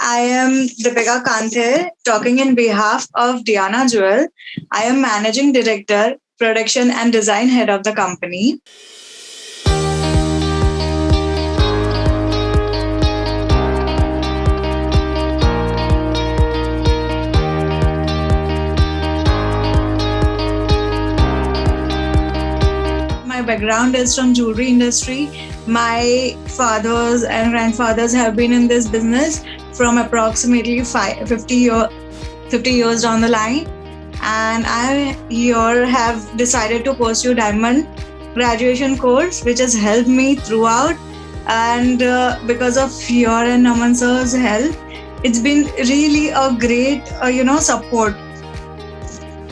I am Deepika Kanthe, talking in behalf of Diana Jewel. I am Managing Director, Production and Design Head of the company. My background is from jewelry industry. My fathers and grandfathers have been in this business from approximately 50 years down the line. And I here have decided to pursue diamond graduation course, which has helped me throughout. And because of your and Naman sir's help, it's been really a great, support.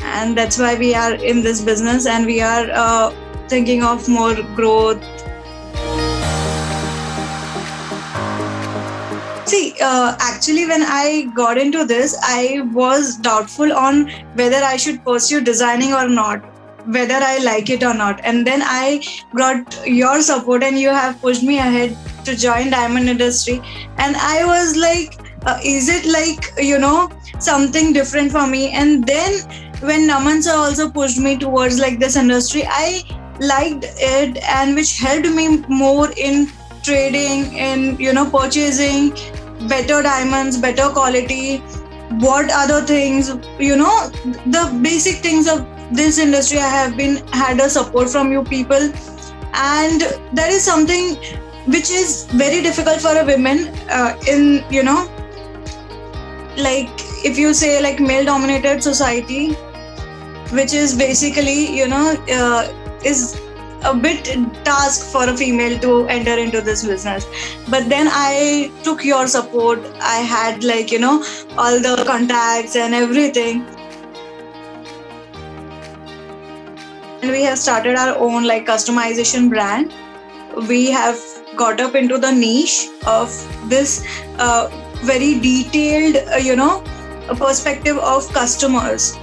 And that's why we are in this business, and we are thinking of more growth. See, actually, when I got into this, I was doubtful on whether I should pursue designing or not, whether I like it or not. And then I got your support, and you have pushed me ahead to join diamond industry. And I was like, is it like, something different for me? And then when Naman sir also pushed me towards like this industry, I liked it, and which helped me more in trading, in purchasing better diamonds, better quality, what other things, the basic things of this industry. I have been had a support from you people, and that is something which is very difficult for a woman in like if you say like male dominated society, which is basically is a bit task for a female to enter into this business. But then I took your support. I had all the contacts and everything, and we have started our own like customization brand. We have got up into the niche of this very detailed perspective of customers.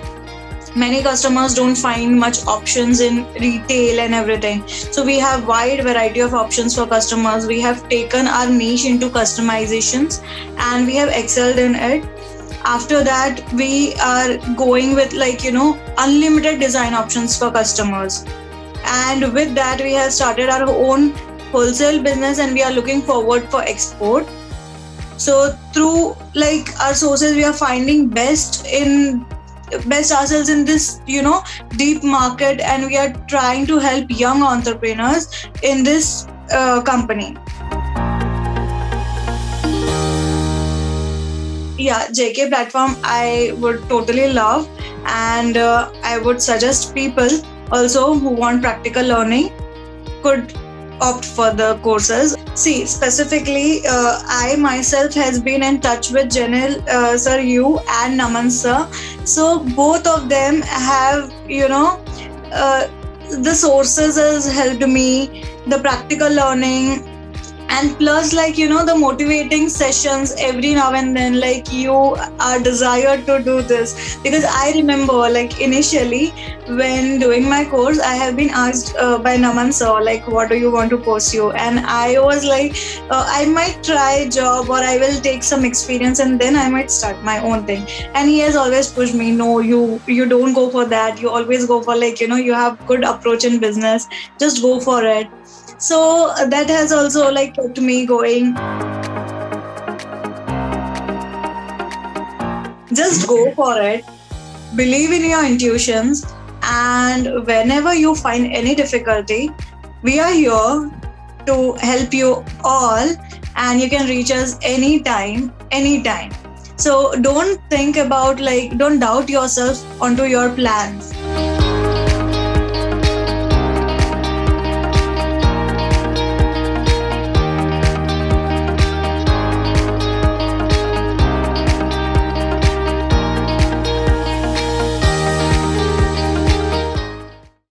Many customers don't find much options in retail and everything. So we have wide variety of options for customers. We have taken our niche into customizations, and we have excelled in it. After that, we are going with unlimited design options for customers. And with that, we have started our own wholesale business, and we are looking forward for export. So through our sources, we are finding best ourselves in this deep market, and we are trying to help young entrepreneurs in this company. Yeah, JK platform I would totally love, and I would suggest people also who want practical learning could opt for the courses. See, specifically, I myself has been in touch with Janil sir, you and Naman sir. So both of them have, the sources has helped me, the practical learning, and plus the motivating sessions every now and then, you are desired to do this. Because I remember initially when doing my course, I have been asked by Naman sir what do you want to pursue, and I was I might try job, or I will take some experience, and then I might start my own thing. And he has always pushed me, no, you don't go for that, you always go for you have good approach in business, just go for it. So that has also kept me going. Just go for it. Believe in your intuitions. And whenever you find any difficulty, we are here to help you all. And you can reach us anytime. So don't think about don't doubt yourself onto your plans.